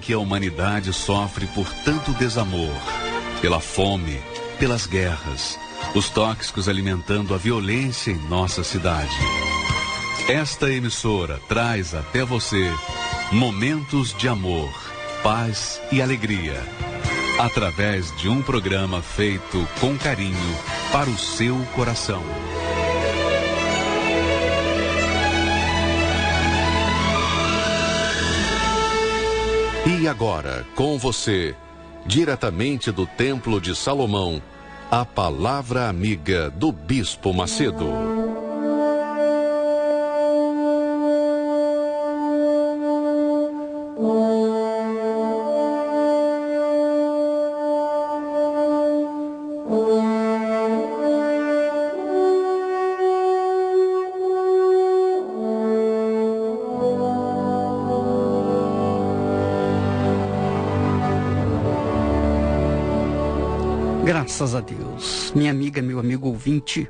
que a humanidade sofre por tanto desamor, pela fome, pelas guerras, os tóxicos alimentando a violência em nossa cidade. Esta emissora traz até você momentos de amor, paz e alegria, através de um programa feito com carinho para o seu coração. E agora, com você, diretamente do Templo de Salomão, a palavra amiga do Bispo Macedo. Graças a Deus, minha amiga, meu amigo ouvinte,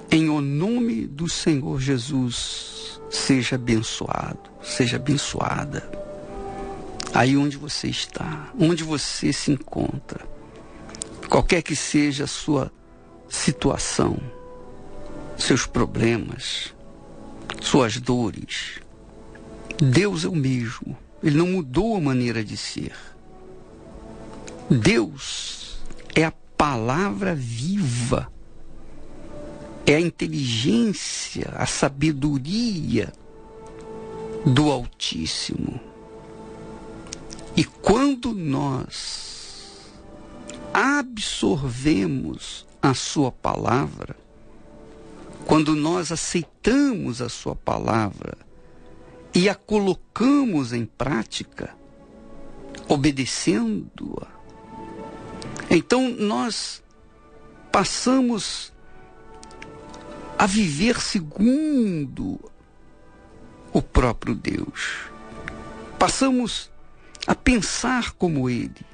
em o nome do Senhor Jesus, seja abençoado, seja abençoada. Aí onde você está, onde você se encontra, qualquer que seja a sua situação, seus problemas, suas dores, Deus é o mesmo, Ele não mudou a maneira de ser. Deus é a palavra viva, é a inteligência, a sabedoria do Altíssimo. E quando nós absorvemos a sua palavra, quando nós aceitamos a sua palavra e a colocamos em prática, obedecendo-a, então nós passamos a viver segundo o próprio Deus. Passamos a pensar como Ele,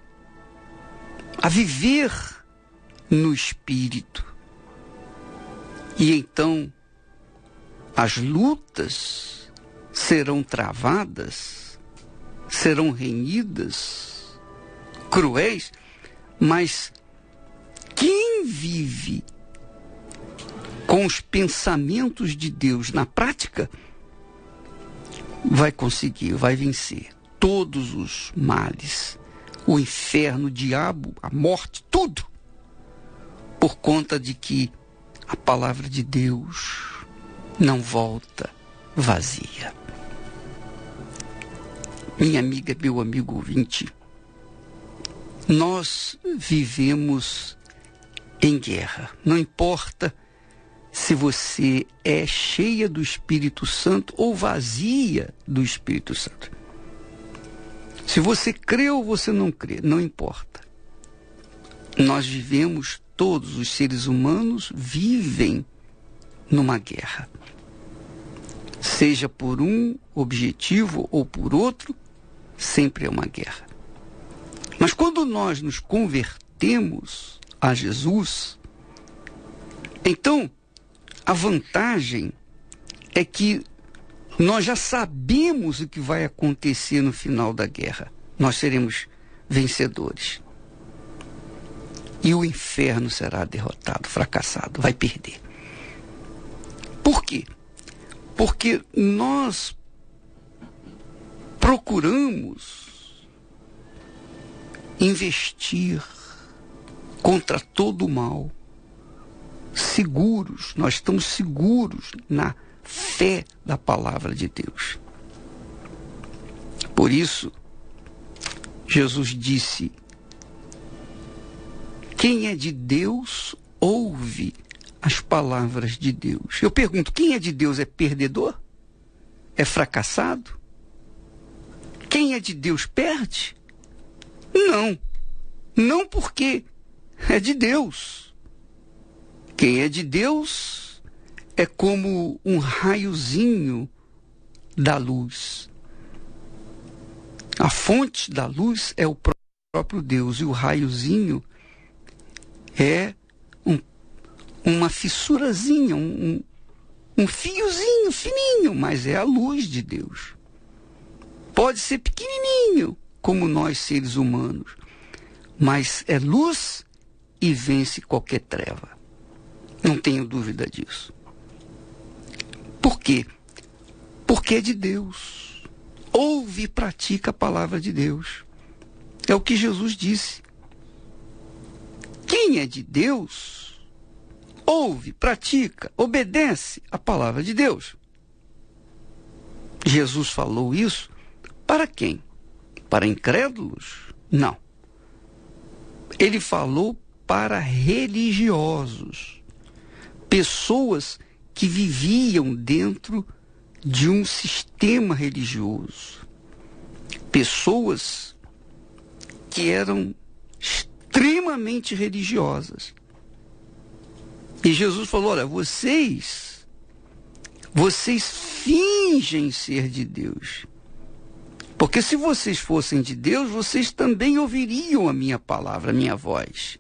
a viver no Espírito. E então as lutas serão travadas, serão renhidas, cruéis, mas quem vive com os pensamentos de Deus na prática vai conseguir, vai vencer todos os males, o inferno, o diabo, a morte, tudo, por conta de que a palavra de Deus não volta vazia. Minha amiga, meu amigo ouvinte, nós vivemos em guerra. Não importa se você é cheia do Espírito Santo ou vazia do Espírito Santo. Se você crê ou você não crê, não importa. Nós vivemos, todos os seres humanos vivem numa guerra. Seja por um objetivo ou por outro, sempre é uma guerra. Mas quando nós nos convertemos a Jesus, então a vantagem é que nós já sabemos o que vai acontecer no final da guerra. Nós seremos vencedores. E o inferno será derrotado, fracassado, vai perder. Por quê? Porque nós procuramos investir contra todo o mal, seguros, nós estamos seguros na fé da palavra de Deus. Por isso, Jesus disse: quem é de Deus ouve as palavras de Deus. Eu pergunto, quem é de Deus é perdedor? É fracassado? Quem é de Deus perde? Não. Não, porque é de Deus. Quem é de Deus é como um raiozinho da luz. A fonte da luz é o próprio Deus, e o raiozinho é uma fissurazinha, um fiozinho fininho, mas é a luz de Deus. Pode ser pequenininho, como nós seres humanos, mas é luz e vence qualquer treva. Não tenho dúvida disso. Por quê? Porque é de Deus. Ouve e pratica a palavra de Deus. É o que Jesus disse. Quem é de Deus, ouve, pratica, obedece a palavra de Deus. Jesus falou isso para quem? Para incrédulos? Não. Ele falou para religiosos. Pessoas que viviam dentro de um sistema religioso. Pessoas que eram extremamente religiosas. E Jesus falou, olha, vocês fingem ser de Deus. Porque se vocês fossem de Deus, vocês também ouviriam a minha palavra, a minha voz.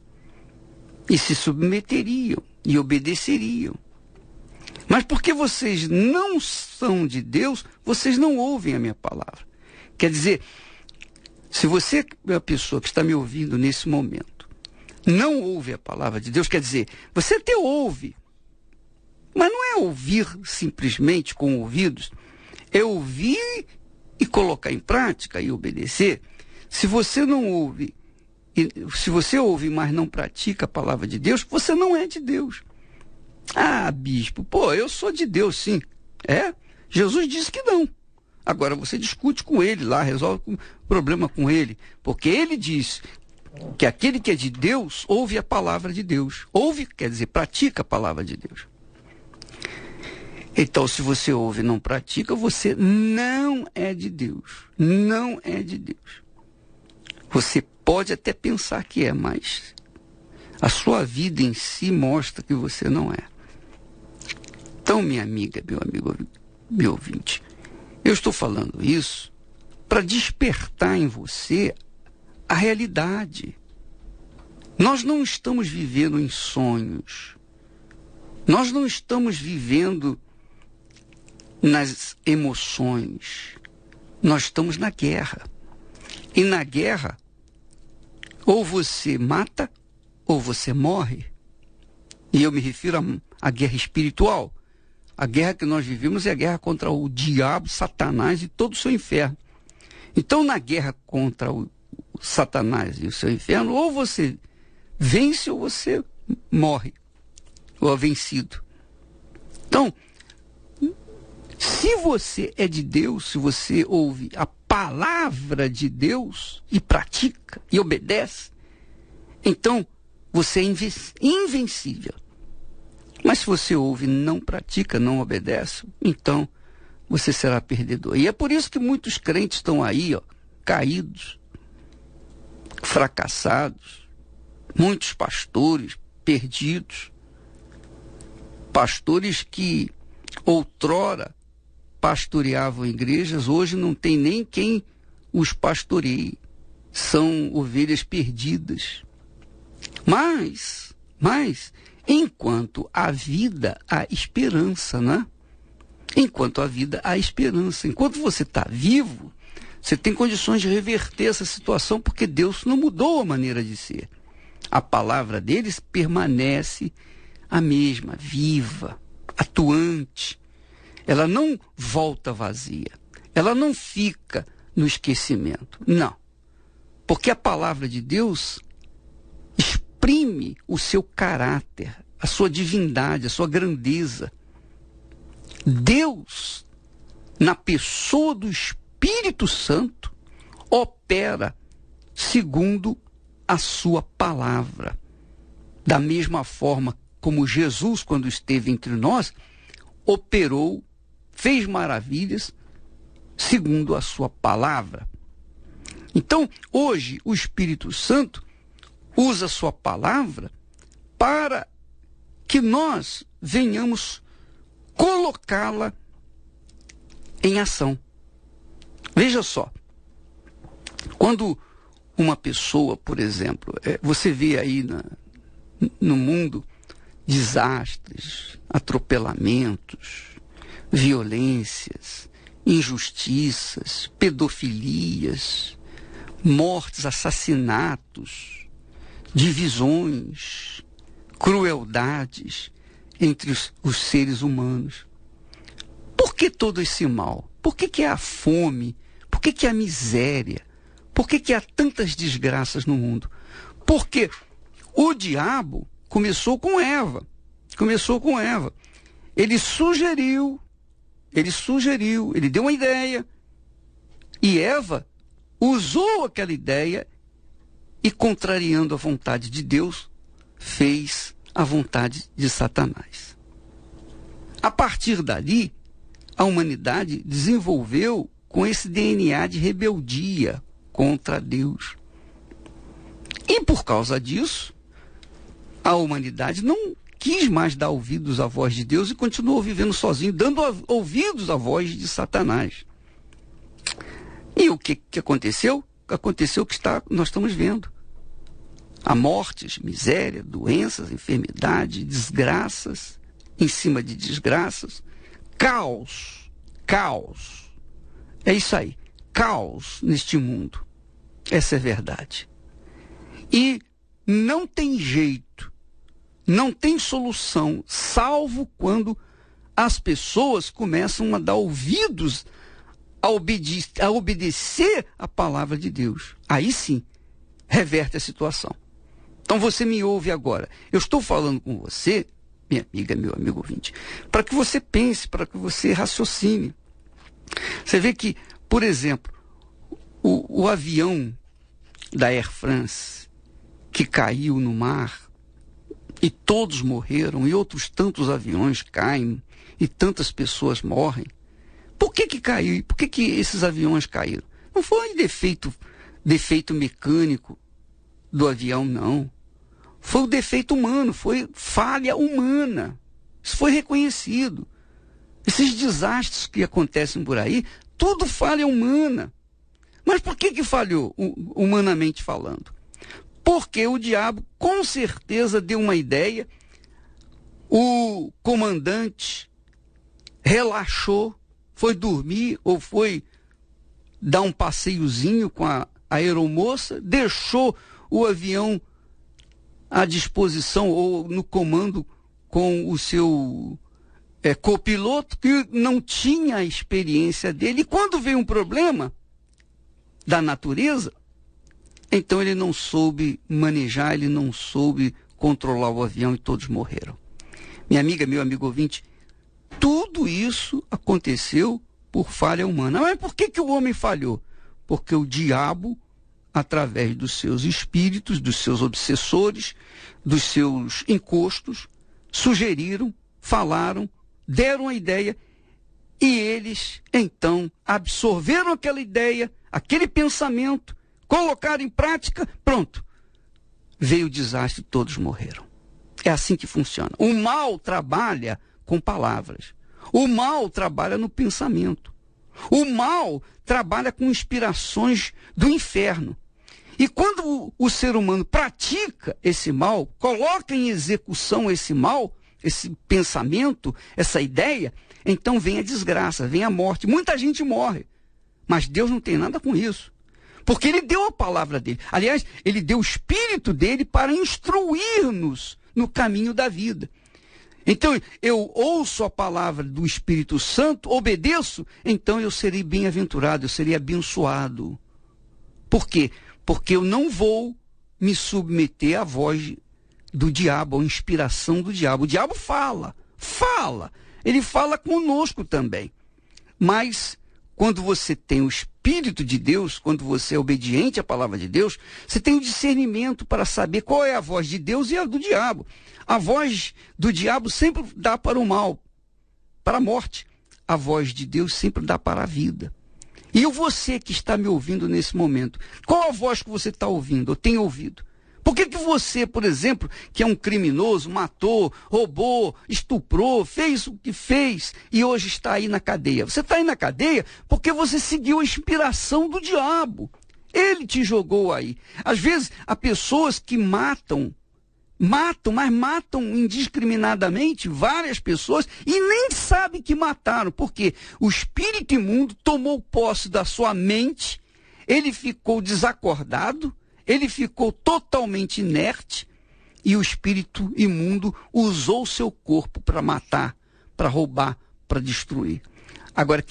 E se submeteriam e obedeceriam. Mas porque vocês não são de Deus, vocês não ouvem a minha palavra. Quer dizer, se você é a pessoa que está me ouvindo nesse momento, não ouve a palavra de Deus, quer dizer, você até ouve, mas não é ouvir simplesmente com ouvidos, é ouvir e colocar em prática e obedecer. Se você não ouve, se você ouve, mas não pratica a palavra de Deus, você não é de Deus. Ah, bispo, eu sou de Deus, sim. É? Jesus disse que não. Agora você discute com ele lá, resolve o problema com ele, porque ele diz que aquele que é de Deus ouve a palavra de Deus. Ouve, quer dizer, pratica a palavra de Deus. Então, se você ouve e não pratica, você não é de Deus. Não é de Deus. Você pode até pensar que é, mas a sua vida em si mostra que você não é. Então, minha amiga, meu amigo, meu ouvinte, eu estou falando isso para despertar em você a realidade. Nós não estamos vivendo em sonhos. Nós não estamos vivendo nas emoções. Nós estamos na guerra. E na guerra, ou você mata, ou você morre. E eu me refiro à guerra espiritual. A guerra que nós vivemos é a guerra contra o diabo, Satanás e todo o seu inferno. Então, na guerra contra o Satanás e o seu inferno, ou você vence ou você morre, ou é vencido. Então, se você é de Deus, se você ouve a palavra de Deus e pratica e obedece, então você é invencível. Mas se você ouve, não pratica, não obedece, então você será perdedor. E é por isso que muitos crentes estão aí, caídos, fracassados, muitos pastores perdidos, pastores que outrora pastoreavam igrejas, hoje não tem nem quem os pastoreie, são ovelhas perdidas. Mas, enquanto há vida, há esperança, né? Enquanto há vida, há esperança. Enquanto você está vivo, você tem condições de reverter essa situação, porque Deus não mudou a maneira de ser. A palavra deles permanece a mesma, viva, atuante. Ela não volta vazia. Ela não fica no esquecimento. Não. Porque a palavra de Deus exprime o seu caráter, a sua divindade, a sua grandeza. Deus, na pessoa do Espírito Santo, opera segundo a sua palavra. Da mesma forma como Jesus, quando esteve entre nós, operou, fez maravilhas segundo a sua palavra. Então, hoje, o Espírito Santo usa a sua palavra para que nós venhamos colocá-la em ação. Veja só, quando uma pessoa, por exemplo, você vê aí no mundo desastres, atropelamentos, violências, injustiças, pedofilias, mortes, assassinatos, divisões, crueldades entre os seres humanos. Por que todo esse mal? Por que é a fome? Por que é a miséria? Por que há tantas desgraças no mundo? Porque o diabo começou com Eva. Ele sugeriu, ele deu uma ideia. E Eva usou aquela ideia e, contrariando a vontade de Deus, fez a vontade de Satanás. A partir dali, a humanidade desenvolveu com esse DNA de rebeldia contra Deus. E por causa disso, a humanidade não quis mais dar ouvidos à voz de Deus e continuou vivendo sozinho, dando ouvidos à voz de Satanás. E o que aconteceu? Aconteceu o que nós estamos vendo. Há mortes, miséria, doenças, enfermidade, desgraças, em cima de desgraças, caos. É isso aí, caos neste mundo. Essa é a verdade. E não tem jeito, não tem solução, salvo quando as pessoas começam a dar ouvidos a obedecer a palavra de Deus. Aí sim, reverte a situação. Então você me ouve agora. Eu estou falando com você, minha amiga, meu amigo ouvinte, para que você pense, para que você raciocine. Você vê que, por exemplo, o avião da Air France, que caiu no mar, e todos morreram, e outros tantos aviões caem, e tantas pessoas morrem. Por que caiu? Por que esses aviões caíram? Não foi defeito mecânico do avião, não. Foi o defeito humano, foi falha humana. Isso foi reconhecido. Esses desastres que acontecem por aí, tudo falha humana. Mas por que falhou, humanamente falando? Porque o diabo, com certeza, deu uma ideia, o comandante relaxou, foi dormir ou foi dar um passeiozinho com a aeromoça, deixou o avião à disposição ou no comando com o seu copiloto, que não tinha a experiência dele. E quando veio um problema da natureza, então ele não soube manejar, ele não soube controlar o avião e todos morreram. Minha amiga, meu amigo ouvinte, tudo isso aconteceu por falha humana. Mas por que o homem falhou? Porque o diabo, através dos seus espíritos, dos seus obsessores, dos seus encostos, sugeriram, falaram, deram a ideia, e eles, então, absorveram aquela ideia, aquele pensamento, colocaram em prática, pronto. Veio o desastre, todos morreram. É assim que funciona. O mal trabalha com palavras. O mal trabalha no pensamento. O mal trabalha com inspirações do inferno. E quando o ser humano pratica esse mal, coloca em execução esse mal, esse pensamento, essa ideia, então vem a desgraça, vem a morte. Muita gente morre. Mas Deus não tem nada com isso. Porque ele deu a palavra dele. Aliás, ele deu o espírito dele para instruir-nos no caminho da vida. Então, eu ouço a palavra do Espírito Santo, obedeço, então eu serei bem-aventurado, eu serei abençoado. Por quê? Porque eu não vou me submeter à voz do diabo, à inspiração do diabo. O diabo fala. Ele fala conosco também. Mas, quando você tem o Espírito de Deus, quando você é obediente à palavra de Deus, você tem o discernimento para saber qual é a voz de Deus e a do diabo. A voz do diabo sempre dá para o mal, para a morte. A voz de Deus sempre dá para a vida. E você que está me ouvindo nesse momento, qual a voz que você está ouvindo, ou tem ouvido? Por que você, por exemplo, que é um criminoso, matou, roubou, estuprou, fez o que fez e hoje está aí na cadeia? Você está aí na cadeia porque você seguiu a inspiração do diabo. Ele te jogou aí. Às vezes, há pessoas que matam matam, mas matam indiscriminadamente várias pessoas e nem sabem que mataram, porque o espírito imundo tomou posse da sua mente, ele ficou desacordado, ele ficou totalmente inerte e o espírito imundo usou o seu corpo para matar, para roubar, para destruir. Agora,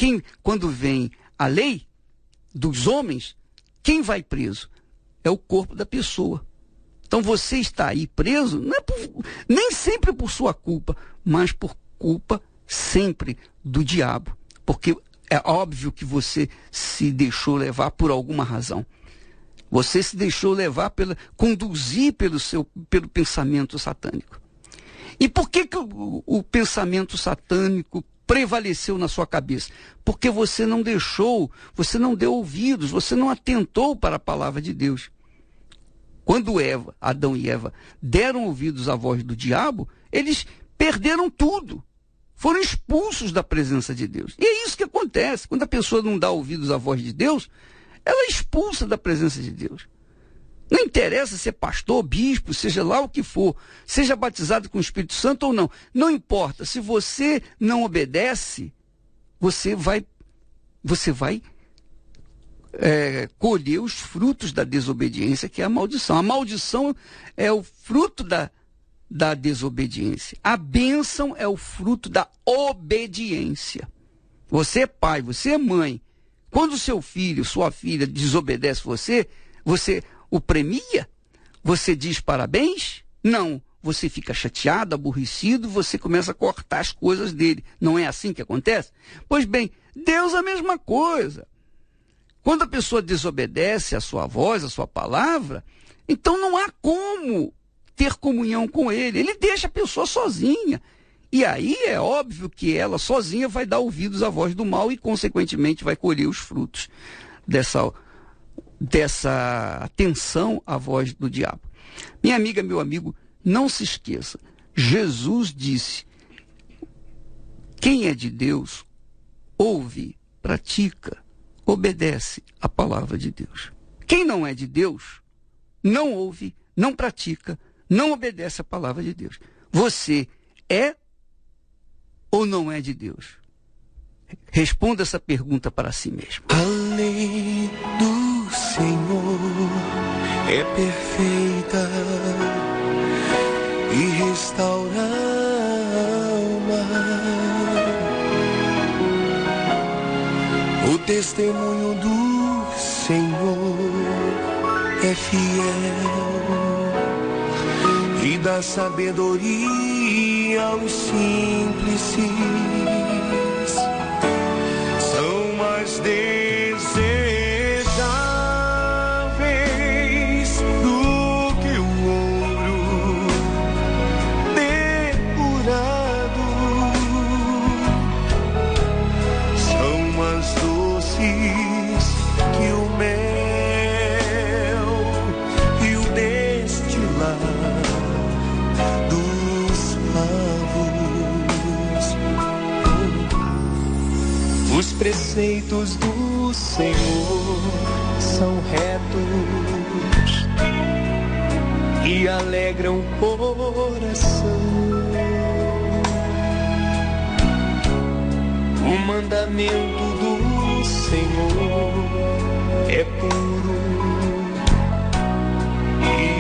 quando vem a lei dos homens, quem vai preso? É o corpo da pessoa. Então você está aí preso, nem sempre por sua culpa, mas por culpa sempre do diabo. Porque é óbvio que você se deixou levar por alguma razão. Você se deixou levar, conduzir pelo pensamento satânico. E por que o pensamento satânico prevaleceu na sua cabeça? Porque você não deu ouvidos, você não atentou para a palavra de Deus. Quando Adão e Eva deram ouvidos à voz do diabo, eles perderam tudo. Foram expulsos da presença de Deus. E é isso que acontece. Quando a pessoa não dá ouvidos à voz de Deus, ela é expulsa da presença de Deus. Não interessa se é pastor, bispo, seja lá o que for, seja batizado com o Espírito Santo ou não. Não importa. Se você não obedece, você vai colher os frutos da desobediência, que é a maldição. A maldição é o fruto da desobediência. A bênção é o fruto da obediência. Você é pai, você é mãe. Quando seu filho, sua filha desobedece você o premia? Você diz parabéns? Não. Você fica chateado, aborrecido, você começa a cortar as coisas dele. Não é assim que acontece? Pois bem, Deus é a mesma coisa. Quando a pessoa desobedece a sua voz, a sua palavra, então não há como ter comunhão com ele. Ele deixa a pessoa sozinha. E aí é óbvio que ela sozinha vai dar ouvidos à voz do mal e, consequentemente, vai colher os frutos dessa atenção à voz do diabo. Minha amiga, meu amigo, não se esqueça. Jesus disse: quem é de Deus, ouve, pratica, obedece a palavra de Deus. Quem não é de Deus, não ouve, não pratica, não obedece a palavra de Deus. Você é ou não é de Deus? Responda essa pergunta para si mesmo. A lei do Senhor é perfeita e restaura a alma. O testemunho do Senhor é fiel e dá sabedoria aos simples. São mais desejáveis do que o ouro depurado. São mais doces que o mel e o destilar dos favos. Os preceitos do Senhor são retos e alegram o coração. O mandamento do Senhor é puro,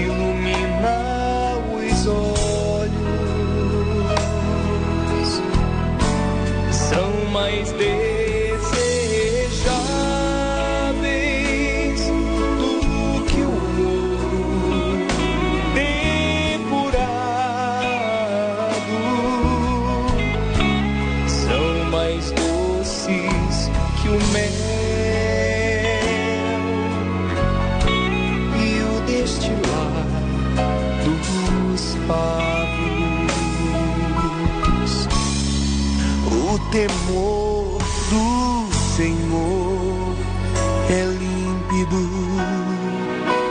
ilumina os olhos. São mais desejáveis do que o ouro depurado. São mais doces que o mel e o destilar dos favos. O temor do Senhor é límpido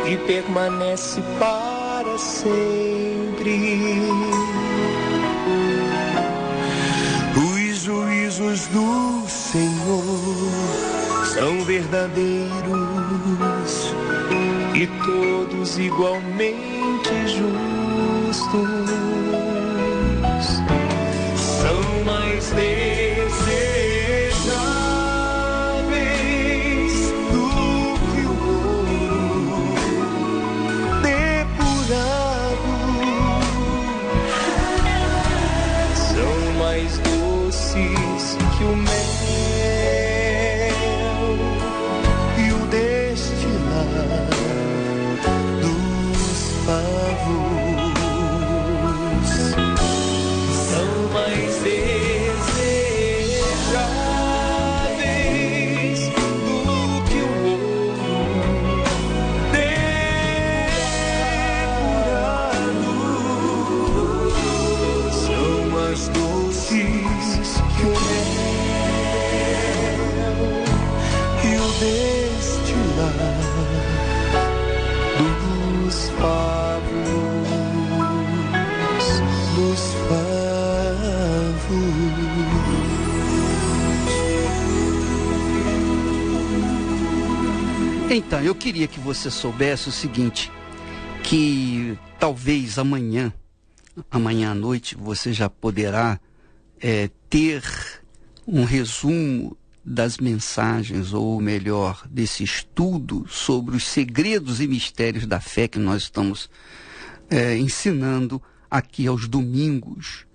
e permanece para sempre. Os juízos do Senhor são verdadeiros e todos igualmente justos. são mais desejáveis do que o ouro depurado, são mais doces que o mel e o destilar dos favos, são mais desejáveis do que o ouro depurado, são mais doces que o mel e o destilar dos favos, dos favos. Então, eu queria que você soubesse o seguinte, que talvez amanhã à noite, você já poderá ter um resumo das mensagens, ou melhor, desse estudo sobre os segredos e mistérios da fé que nós estamos ensinando aqui aos domingos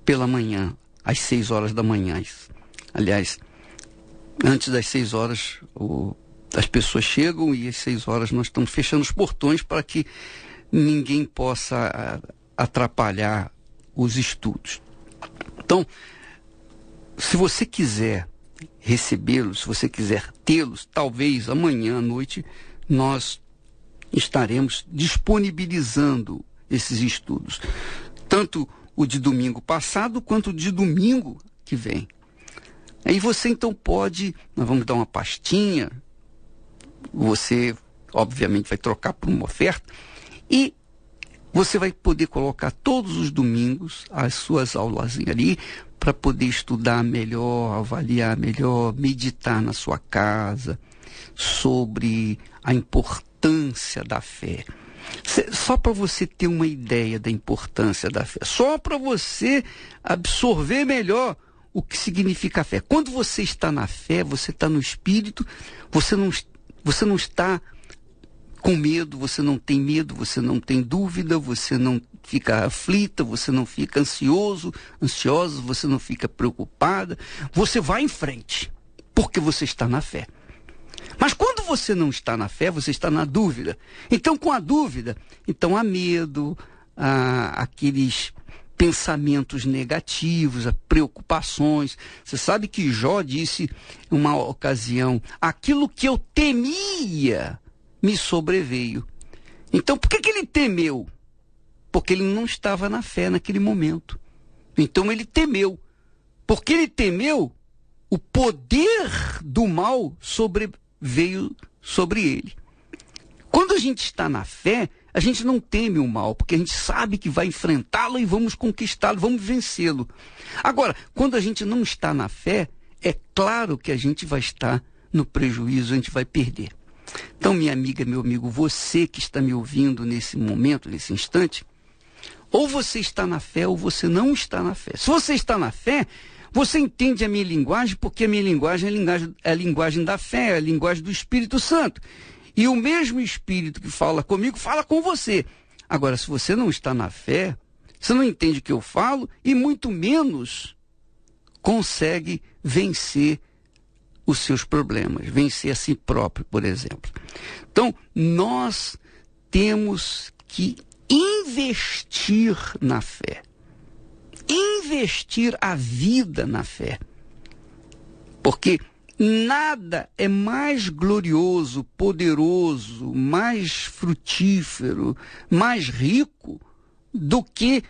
pela manhã, às 6 horas da manhã. Aliás, antes das 6 horas, as pessoas chegam e às 6 horas nós estamos fechando os portões para que ninguém possa atrapalhar os estudos. Então, se você quiser recebê-los, se você quiser tê-los, talvez amanhã à noite nós estaremos disponibilizando esses estudos. Tanto o de domingo passado quanto o de domingo que vem. Aí você então pode, nós vamos dar uma pastinha, você obviamente vai trocar por uma oferta e você vai poder colocar todos os domingos as suas aulas ali para poder estudar melhor, avaliar melhor, meditar na sua casa sobre a importância da fé. Só para você ter uma ideia da importância da fé, só para você absorver melhor o que significa a fé. Quando você está na fé, você está no Espírito, você não está com medo, você não tem medo, você não tem dúvida, você não fica aflita, você não fica ansiosa, você não fica preocupada, você vai em frente, porque você está na fé. Mas quando você não está na fé, você está na dúvida. Então, com a dúvida, então há medo, há aqueles pensamentos negativos, preocupações. Você sabe que Jó disse em uma ocasião, aquilo que eu temia me sobreveio. Então, por que ele temeu? Porque ele não estava na fé naquele momento. Então ele temeu. Porque ele temeu, o poder do mal veio sobre ele. Quando a gente está na fé, a gente não teme o mal, porque a gente sabe que vai enfrentá-lo e vamos conquistá-lo, vamos vencê-lo. Agora, quando a gente não está na fé, é claro que a gente vai estar no prejuízo, a gente vai perder. Então, minha amiga, meu amigo, você que está me ouvindo nesse momento, nesse instante, ou você está na fé ou você não está na fé. Se você está na fé, você entende a minha linguagem, porque a minha linguagem é a linguagem da fé, é a linguagem do Espírito Santo. E o mesmo Espírito que fala comigo, fala com você. Agora, se você não está na fé, você não entende o que eu falo e muito menos consegue vencer os seus problemas, vencer a si próprio, por exemplo. Então, nós temos que investir na fé. Investir a vida na fé. Porque nada é mais glorioso, poderoso, mais frutífero, mais rico do que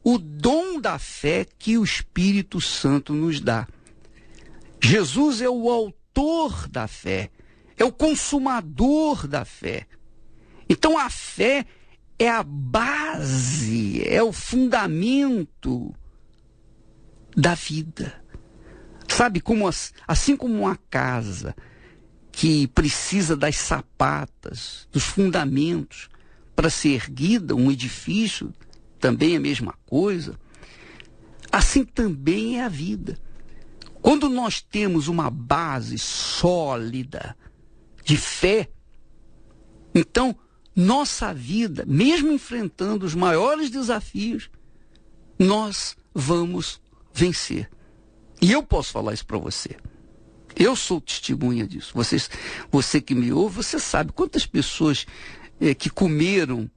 o dom da fé que o Espírito Santo nos dá. Jesus é o autor da fé, é o consumador da fé. Então a fé é a base, é o fundamento da vida. Sabe, assim como uma casa que precisa das sapatas, dos fundamentos para ser erguida, um edifício também é a mesma coisa. Assim também é a vida. Quando nós temos uma base sólida de fé, então nossa vida, mesmo enfrentando os maiores desafios, nós vamos vencer. E eu posso falar isso para você. Eu sou testemunha disso. Você que me ouve, você sabe quantas pessoas que comeram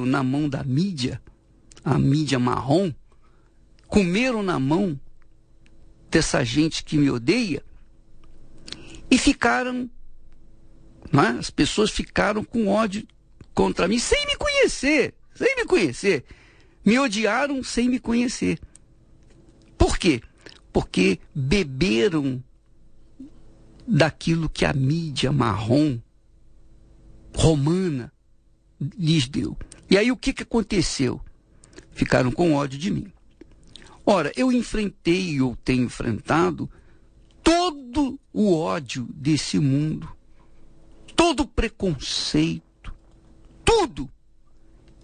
na mão da mídia, a mídia marrom, comeram na mão dessa gente que me odeia e ficaram, né? As pessoas ficaram com ódio contra mim sem me conhecer. Me odiaram sem me conhecer. Por quê? Porque beberam daquilo que a mídia marrom, romana, lhes deu. E aí o que aconteceu? Ficaram com ódio de mim. Ora, eu tenho enfrentado todo o ódio desse mundo, todo o preconceito, tudo.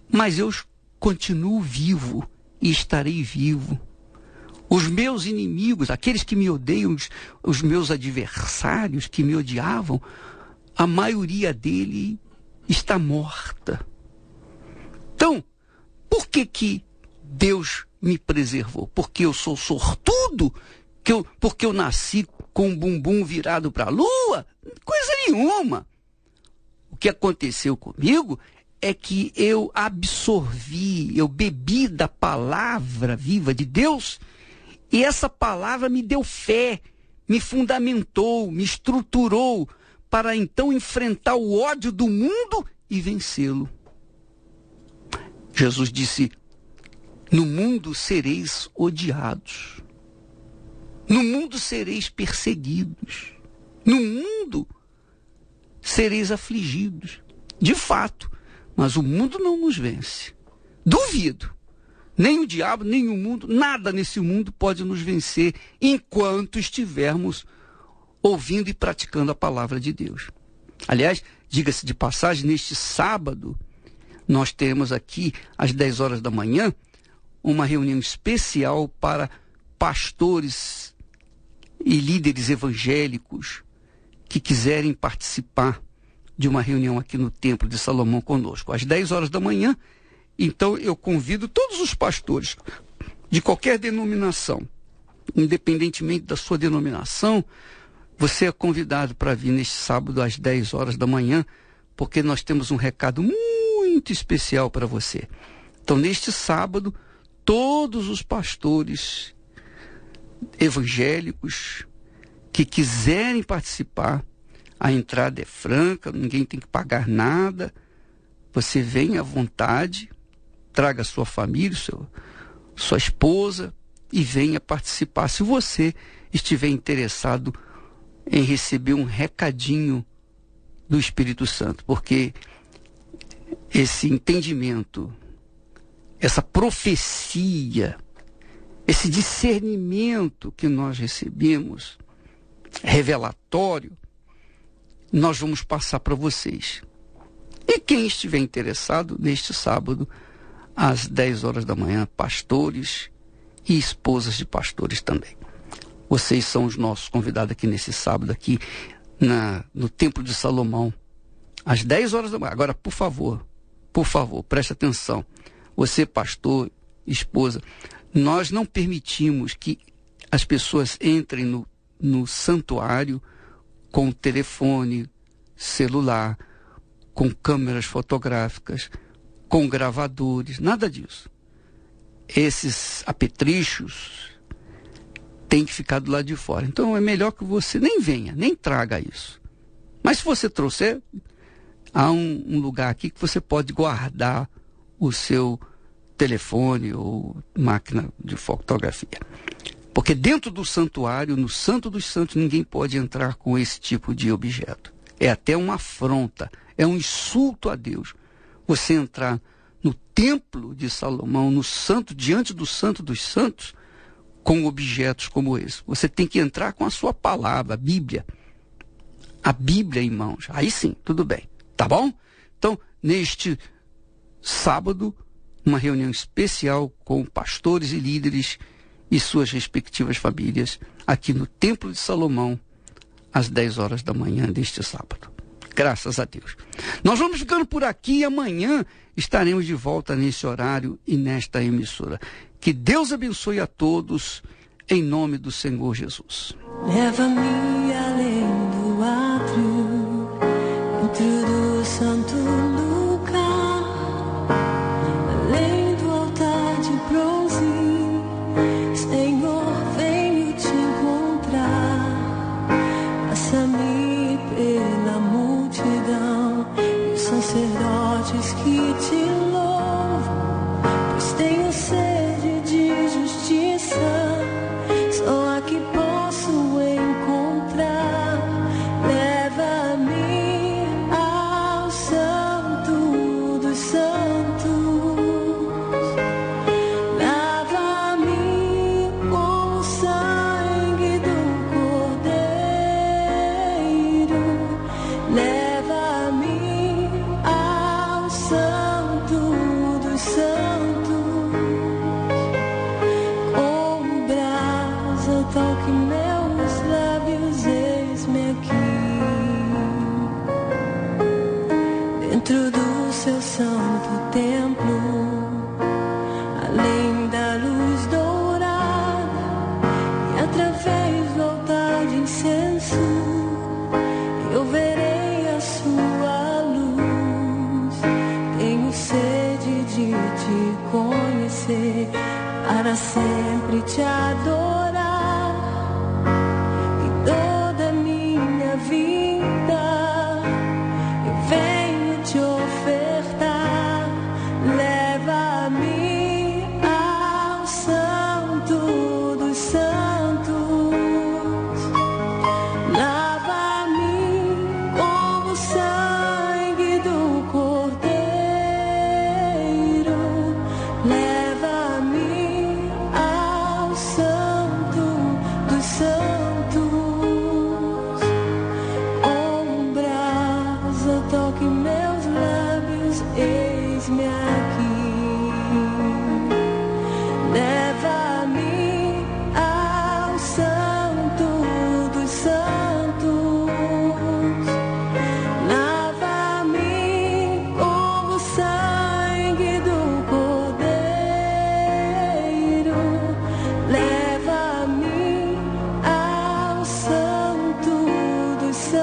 Mas eu continuo vivo e estarei vivo. Os meus inimigos, aqueles que me odeiam, os meus adversários que me odiavam, a maioria dele está morta. Então, por que Deus me preservou? Porque eu sou sortudo? Porque eu nasci com o bumbum virado para a lua? Coisa nenhuma. O que aconteceu comigo é que eu bebi da palavra viva de Deus, e essa palavra me deu fé, me fundamentou, me estruturou para então enfrentar o ódio do mundo e vencê-lo. Jesus disse: no mundo sereis odiados, no mundo sereis perseguidos, no mundo sereis afligidos. De fato, mas o mundo não nos vence. Duvido. Nem o diabo, nem o mundo, nada nesse mundo pode nos vencer enquanto estivermos ouvindo e praticando a palavra de Deus. Aliás, diga-se de passagem, neste sábado, nós teremos aqui, às 10 horas da manhã, uma reunião especial para pastores e líderes evangélicos que quiserem participar de uma reunião aqui no Templo de Salomão conosco, às 10 horas da manhã. Então, eu convido todos os pastores de qualquer denominação, independentemente da sua denominação, você é convidado para vir neste sábado às 10 horas da manhã, porque nós temos um recado muito especial para você. Então, neste sábado, todos os pastores evangélicos que quiserem participar, a entrada é franca, ninguém tem que pagar nada, você vem à vontade, traga sua família, sua esposa e venha participar. Se você estiver interessado em receber um recadinho do Espírito Santo, porque esse entendimento, essa profecia, esse discernimento que nós recebemos, revelatório, nós vamos passar para vocês. E quem estiver interessado, neste sábado, às 10 horas da manhã, pastores e esposas de pastores também. Vocês são os nossos convidados aqui nesse sábado, aqui no Templo de Salomão, às 10 horas da manhã. Agora, por favor, preste atenção. Você, pastor, esposa, nós não permitimos que as pessoas entrem no santuário com telefone, celular, com câmeras fotográficas, com gravadores, nada disso. Esses apetrechos têm que ficar do lado de fora. Então é melhor que você nem venha, nem traga isso. Mas se você trouxer, há um lugar aqui que você pode guardar o seu telefone ou máquina de fotografia. Porque dentro do santuário, no Santo dos Santos, ninguém pode entrar com esse tipo de objeto. É até uma afronta, é um insulto a Deus. Você entrar no Templo de Salomão, diante do Santo dos Santos, com objetos como esse. Você tem que entrar com a sua palavra, a Bíblia. A Bíblia em mãos. Aí sim, tudo bem. Tá bom? Então, neste sábado, uma reunião especial com pastores e líderes e suas respectivas famílias aqui no Templo de Salomão, às 10 horas da manhã deste sábado. Graças a Deus. Nós vamos ficando por aqui e amanhã estaremos de volta nesse horário e nesta emissora. Que Deus abençoe a todos, em nome do Senhor Jesus. Leva-me além do átrio, dentro do santo lugar, além do altar de bronze. Senhor, venho te encontrar. Passa-me pela multidão e os sacerdotes que te louvam, pois tenho sede de justiça. Só aqui posso encontrar. Leva-me ao Santo dos Santos. Lava-me com o sangue do Cordeiro. Leva-me ao Santo dos Santos. Toque meus lábios, eis-me aqui, dentro do seu santo templo, além da luz dourada e através do altar de incenso, eu verei a sua luz. Tenho sede de te conhecer, para sempre te adorar. Toque meus lábios, eis-me aqui. Leva-me ao Santo dos Santos. Lava-me com o sangue do Cordeiro. Leva-me ao Santo dos Santos.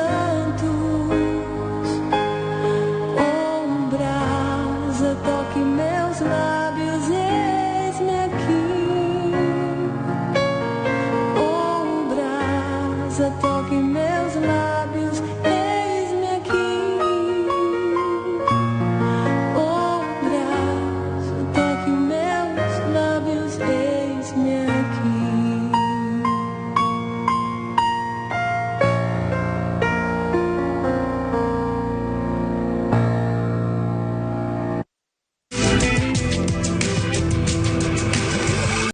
Toque meus lábios, eis-me aqui. Oh, brasa.